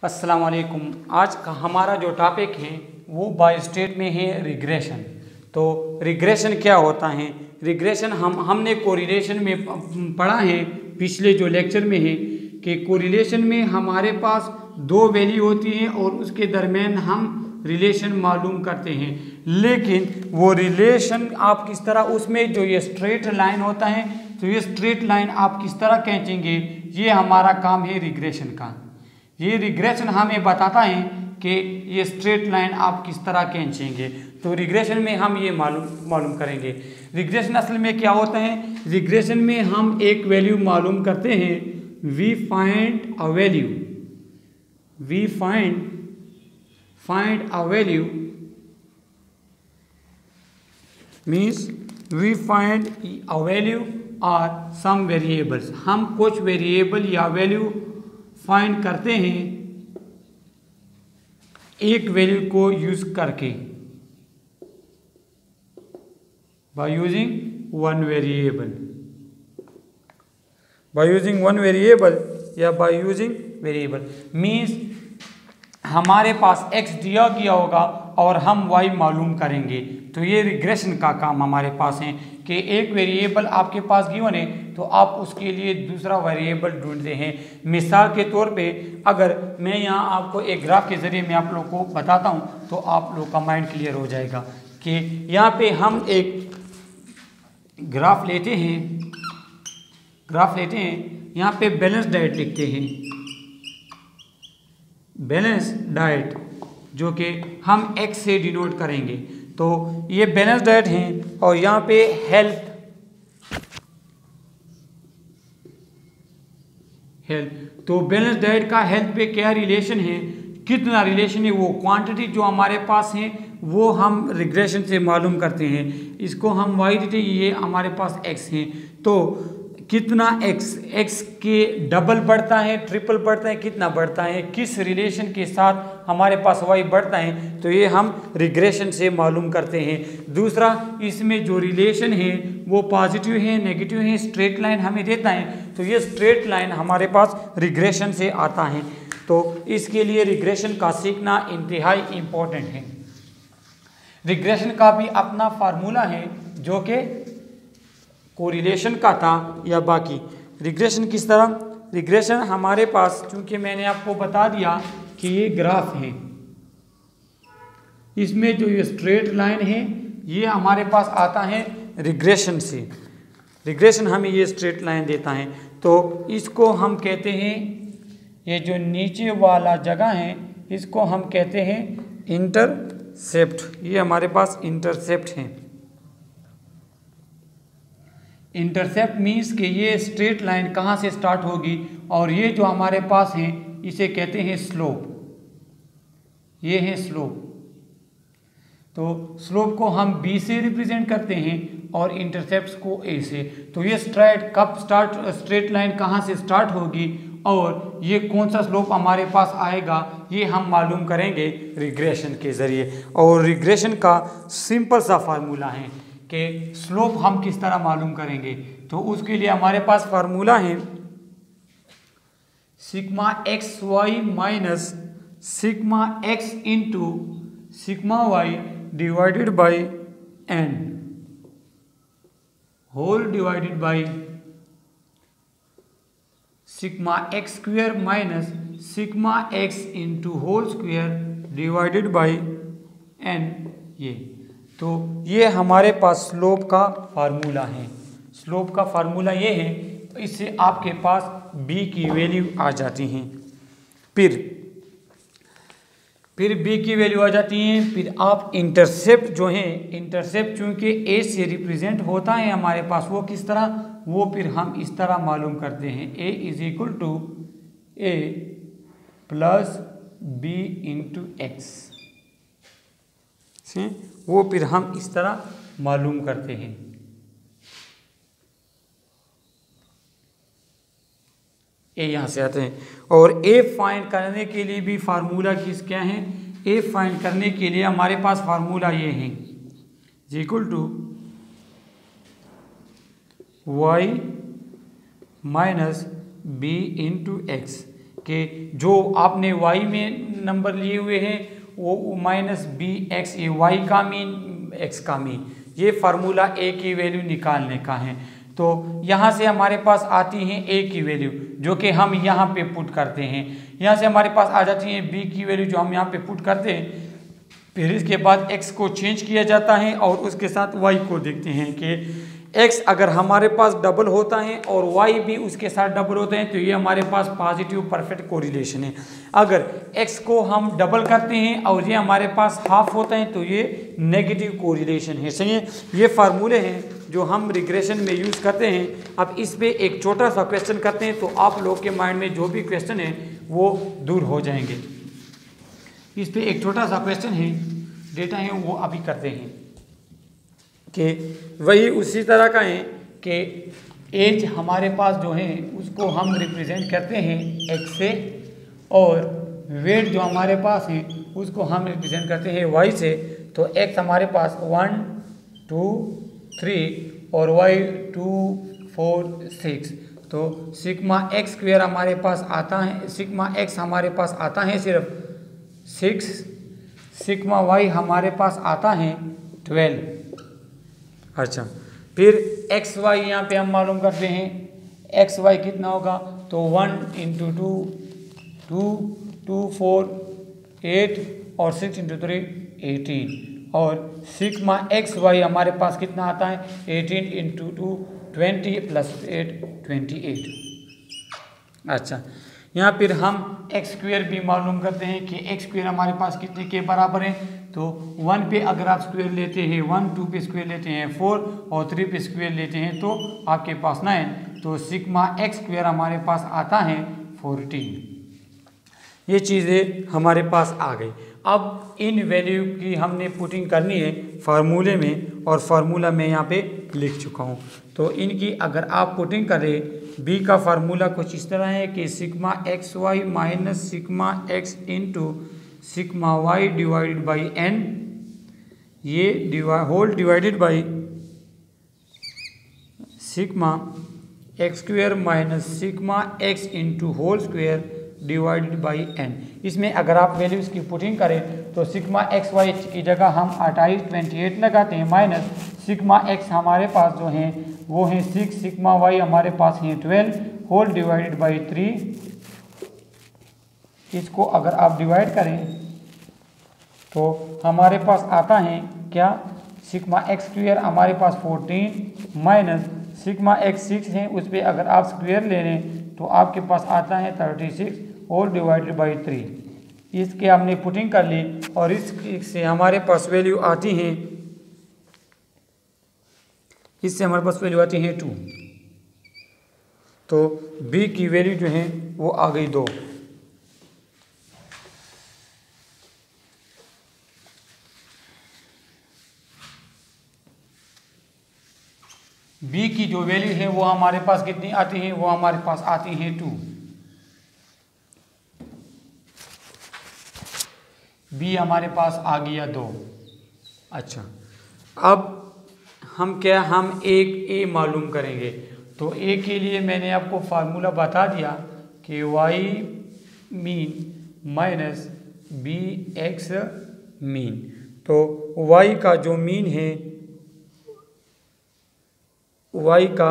अस्सलाम वालेकुम। आज का हमारा जो टॉपिक है वो बाय स्टेट में है रिग्रेशन। तो रिग्रेशन क्या होता है? रिग्रेशन हमने कोरिलेशन में पढ़ा है पिछले जो लेक्चर में है कि कोरिलेशन में हमारे पास दो वैल्यू होती हैं और उसके दरमियान हम रिलेशन मालूम करते हैं। लेकिन वो रिलेशन आप किस तरह, उसमें जो ये स्ट्रेट लाइन होता है तो ये स्ट्रेट लाइन आप किस तरह खींचेंगे, ये हमारा काम है रिग्रेशन का। ये रिग्रेशन हमें बताता है कि ये स्ट्रेट लाइन आप किस तरह खींचेंगे। तो रिग्रेशन में हम ये मालूम करेंगे। रिग्रेशन असल में क्या होता है? रिग्रेशन में हम एक वैल्यू मालूम करते हैं, we find a value, we find a value means we find a value और सम वेरिएबल्स। हम कुछ वेरिएबल या वैल्यू फाइंड करते हैं एक वैल्यू को यूज करके, by using one variable, by using one variable या बाय यूजिंग वेरिएबल मीन्स हमारे पास x दिया गया होगा और हम y मालूम करेंगे। तो ये रिग्रेशन का काम हमारे पास है कि एक वेरिएबल आपके पास गिवन है तो आप उसके लिए दूसरा वेरिएबल ढूंढते हैं। मिसाल के तौर पे अगर मैं यहाँ आपको एक ग्राफ के ज़रिए मैं आप लोग को बताता हूँ तो आप लोग का माइंड क्लियर हो जाएगा कि यहाँ पे हम एक ग्राफ लेते हैं, यहाँ पे बैलेंस डाइट लिखते हैं, बैलेंस डाइट जो कि हम x से डिनोट करेंगे। तो ये बैलेंस डाइट है और यहाँ पे हेल्प, तो बैलेंस डाइट का हेल्प पे क्या रिलेशन है, कितना रिलेशन है, वो क्वांटिटी जो हमारे पास है वो हम रिग्रेशन से मालूम करते हैं। इसको हम y देते, ये हमारे पास x है। तो कितना x के डबल बढ़ता है, ट्रिपल बढ़ता है, कितना बढ़ता है, किस रिलेशन के साथ हमारे पास y बढ़ता है, तो ये हम रिग्रेशन से मालूम करते हैं। दूसरा, इसमें जो रिलेशन है वो पॉजिटिव है, नेगेटिव है, स्ट्रेट लाइन हमें देता है, तो ये स्ट्रेट लाइन हमारे पास रिग्रेशन से आता है। तो इसके लिए रिग्रेशन का सीखना इंतहाई इम्पोर्टेंट है। रिग्रेशन का भी अपना फार्मूला है जो कि कोरिलेशन का था या बाकी। रिग्रेशन किस तरह? रिग्रेशन हमारे पास, चूंकि मैंने आपको बता दिया कि ये ग्राफ है, इसमें जो ये स्ट्रेट लाइन है ये हमारे पास आता है रिग्रेशन से। रिग्रेशन हमें ये स्ट्रेट लाइन देता है, तो इसको हम कहते हैं, ये जो नीचे वाला जगह है इसको हम कहते हैं इंटरसेप्ट। ये हमारे पास इंटरसेप्ट है। इंटरसेप्ट मीन्स कि ये स्ट्रेट लाइन कहाँ से स्टार्ट होगी और ये जो हमारे पास है इसे कहते हैं स्लोप, ये है स्लोप। तो स्लोप को हम b से रिप्रेजेंट करते हैं और इंटरसेप्ट को a से। तो ये स्ट्रेट लाइन कहाँ से स्टार्ट होगी और ये कौन सा स्लोप हमारे पास आएगा, ये हम मालूम करेंगे रिग्रेशन के ज़रिए। और रिग्रेशन का सिंपल सा फार्मूला है कि स्लोप हम किस तरह मालूम करेंगे। तो उसके लिए हमारे पास फार्मूला है sigma x Y minus sigma x into sigma Y divided by n whole divided by sigma x square minus sigma x into whole square divided by N. ये तो ये हमारे पास स्लोप का फार्मूला है। स्लोप का formula ये है, तो इससे आपके पास b की वैल्यू आ जाती हैं। फिर b की वैल्यू आ जाती है। फिर आप इंटरसेप्ट जो है, इंटरसेप्ट चूँकि a से रिप्रेजेंट होता है हमारे पास, वो किस तरह, वो फिर हम इस तरह मालूम करते हैं, a is equal to a plus b into x, वो फिर हम इस तरह मालूम करते हैं। ए यहाँ से आते हैं। और ए फाइंड करने के लिए भी फार्मूला क्या है? ए फाइंड करने के लिए हमारे पास फार्मूला ये है, equal to y minus b into x. कि जो आपने y में नंबर लिए हुए हैं वो माइनस बी एक्स, ये y का मीन x का मीन, ये फार्मूला a की वैल्यू निकालने का है। तो यहाँ से हमारे पास आती है a की वैल्यू जो कि हम यहाँ पे पुट करते हैं, यहाँ से हमारे पास आ जाती है b की वैल्यू जो हम यहाँ पे पुट करते हैं। फिर इसके बाद x को चेंज किया जाता है और उसके साथ y को देखते हैं कि x अगर हमारे पास डबल होता है और y भी उसके साथ डबल होते हैं तो ये हमारे पास पॉजिटिव परफेक्ट कोरिलेशन है। अगर x को हम डबल करते हैं और ये हमारे पास हाफ होता है तो ये नेगेटिव कोरिलेशन है। सही है, ये फार्मूले हैं जो हम रिग्रेशन में यूज़ करते हैं। अब इस पे एक छोटा सा क्वेश्चन करते हैं तो आप लोग के माइंड में जो भी क्वेश्चन है वो दूर हो जाएंगे। इस पे एक छोटा सा क्वेश्चन है, डेटा है वो अभी करते हैं कि वही उसी तरह का है कि एज हमारे पास जो है उसको हम रिप्रेजेंट करते हैं x से और वेट जो हमारे पास है उसको हम रिप्रेजेंट करते हैं y से। तो x हमारे पास 1 2 3 और y 2 4 6, तो सिग्मा x स्क्वायर हमारे पास आता है, सिग्मा x हमारे पास आता है सिर्फ 6, सिग्मा y हमारे पास आता है 12। अच्छा, फिर एक्स वाई यहाँ पे हम मालूम करते हैं, एक्स वाई कितना होगा तो 1 इंटू 2 2 2 4 8 और 6 इंटू 3 18 और सिग्मा एक्स वाई हमारे पास कितना आता है 18 इंटू 2 20 प्लस 8 28। अच्छा, यहाँ फिर हम एक्स स्क्वेयर भी मालूम करते हैं कि एक्स स्क्वेयर हमारे पास कितने के बराबर है। तो 1 पे अगर आप स्क्वेयर लेते हैं 1, 2 पे स्क्वेयर लेते हैं 4 और 3 पे स्क्वेयर लेते हैं तो आपके पास 9, तो सिग्मा एक्स स्क्वेयर हमारे पास आता है 14। ये चीज़ें हमारे पास आ गई। अब इन वैल्यू की हमने पुटिंग करनी है फार्मूले में और फार्मूला मैं यहाँ पे लिख चुका हूँ। तो इनकी अगर आप पुटिंग करें, बी का फार्मूला कुछ इस तरह है कि sigma x Y minus sigma x into sigma Y divided by N, ये whole divided by sigma x square minus sigma x into whole square divided by N. इसमें अगर आप वैल्यूज़ की पुटिंग करें तो सिग्मा एक्स वाई की जगह हम 28 लगाते हैं माइनस सिग्मा एक्स हमारे पास जो है वो है 6, सिग्मा वाई हमारे पास है 12 होल डिवाइडेड बाई 3। इसको अगर आप डिवाइड करें तो हमारे पास आता है क्या, सिग्मा एक्स स्क्वेयर हमारे पास 14 माइनस सिग्मा एक्स 6 है, उस पर अगर आप स्क्वेयर ले लें तो आपके पास आता है 36 होल डिवाइडेड बाई 3। इसके हमने पुटिंग कर ली और इससे हमारे पास वैल्यू आती है, इससे हमारे पास वैल्यू आती है 2। तो बी की वैल्यू जो है वो आ गई 2। बी की जो वैल्यू है वो हमारे पास कितनी आती है, वो हमारे पास आती है 2। बी हमारे पास आ गया 2। अच्छा, अब हम एक ए मालूम करेंगे। तो ए के लिए मैंने आपको फार्मूला बता दिया कि y mean minus b x mean. तो वाई का जो मीन है वाई का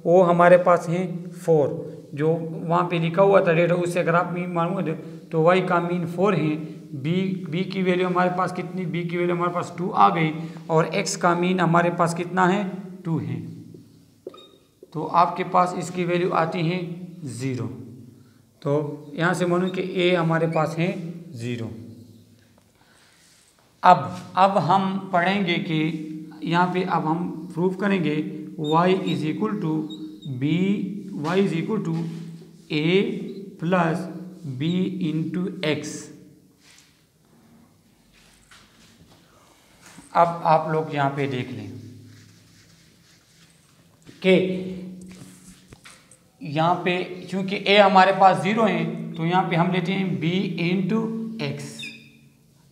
वो हमारे पास है 4, जो वहाँ पे लिखा हुआ था डेटा, उससे अगर आप मीन मालूम तो वाई का मीन 4 है। बी की वैल्यू हमारे पास कितनी, बी की वैल्यू हमारे पास 2 आ गई और एक्स का मीन हमारे पास कितना है 2 है। तो आपके पास इसकी वैल्यू आती है 0। तो यहाँ से मानो कि ए हमारे पास है 0। अब हम पढ़ेंगे कि यहाँ पे अब हम प्रूफ करेंगे y is equal to b, y is equal to a plus b into x. अब आप लोग यहाँ पे देख लें कि यहाँ पे क्योंकि a हमारे पास 0 है तो यहाँ पे हम लेते हैं b इंटू एक्स।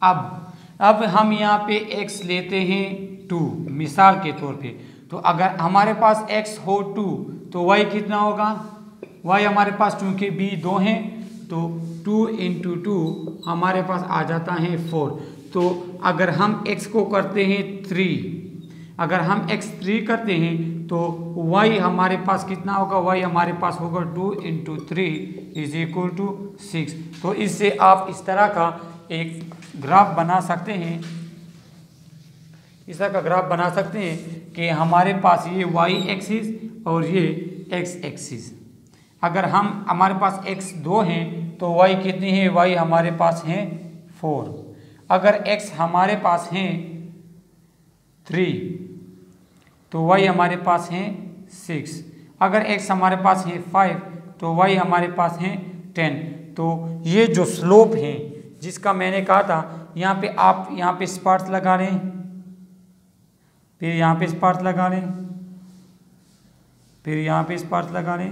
अब हम यहाँ पे x लेते हैं 2 मिसाल के तौर पे। तो अगर हमारे पास x हो 2 तो y कितना होगा, y हमारे पास चूँकि b 2 है तो 2 इंटू 2 हमारे पास आ जाता है 4। तो अगर हम x को करते हैं 3, अगर हम x 3 करते हैं तो y हमारे पास कितना होगा, y हमारे पास होगा 2 इंटू 3 इज इक्वल टू 6। तो इससे आप इस तरह का एक ग्राफ बना सकते हैं, इस तरह का ग्राफ बना सकते हैं कि हमारे पास ये y एक्सिस और ये x एक्सिस। अगर हमारे पास x 2 हैं तो y कितनी है, y हमारे पास है 4। अगर x हमारे पास है 3 तो y हमारे पास है 6। अगर x हमारे पास है 5 तो y हमारे पास है 10। तो ये जो स्लोप है जिसका मैंने कहा था, यहाँ पे आप यहाँ पे स्पार्क्स लगा लें, फिर यहाँ पे स्पार्क्स लगा लें, फिर यहाँ पे स्पार्क्स लगा लें,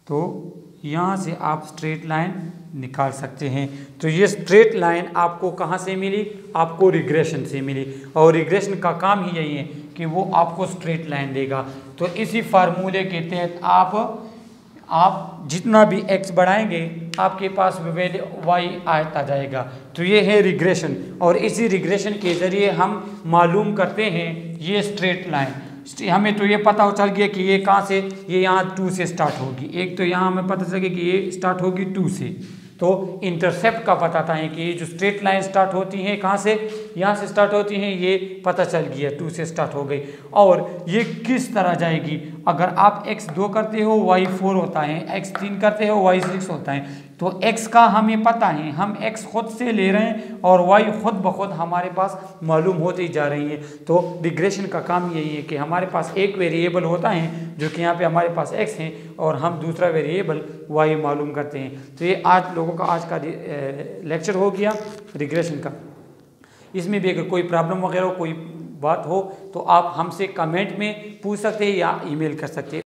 तो यहाँ से आप स्ट्रेट लाइन निकाल सकते हैं। तो ये स्ट्रेट लाइन आपको कहाँ से मिली, आपको रिग्रेशन से मिली, और रिग्रेशन का काम ही यही है कि वो आपको स्ट्रेट लाइन देगा। तो इसी फार्मूले के तहत आप जितना भी x बढ़ाएंगे आपके पास वैल्यू y आ जाएगा। तो ये है रिग्रेशन, और इसी रिग्रेशन के ज़रिए हम मालूम करते हैं ये स्ट्रेट लाइन। हमें तो ये पता चल गया कि ये कहाँ से, ये यहाँ 2 से स्टार्ट होगी। एक तो यहाँ हमें पता चल गया कि ये स्टार्ट होगी 2 से। तो इंटरसेप्ट का बताता है कि ये जो स्ट्रेट लाइन स्टार्ट होती हैं कहाँ से, यहाँ से स्टार्ट होती हैं, ये पता चल गया 2 से स्टार्ट हो गई। और ये किस तरह जाएगी, अगर आप x 2 करते हो y 4 होता है, x 3 करते हो y 6 होता है। तो x का हमें पता है, हम x खुद से ले रहे हैं और y खुद ब खुद हमारे पास मालूम होती जा रही है। तो रिग्रेशन का काम यही है कि हमारे पास एक वेरिएबल होता है जो कि यहाँ पे हमारे पास x है, और हम दूसरा वेरिएबल y मालूम करते हैं। तो ये आज लोगों का आज का लेक्चर हो गया रिग्रेशन का। इसमें भी अगर कोई प्रॉब्लम वगैरह कोई बात हो तो आप हमसे कमेंट में पूछ सकते हैं या ईमेल कर सकते हैं।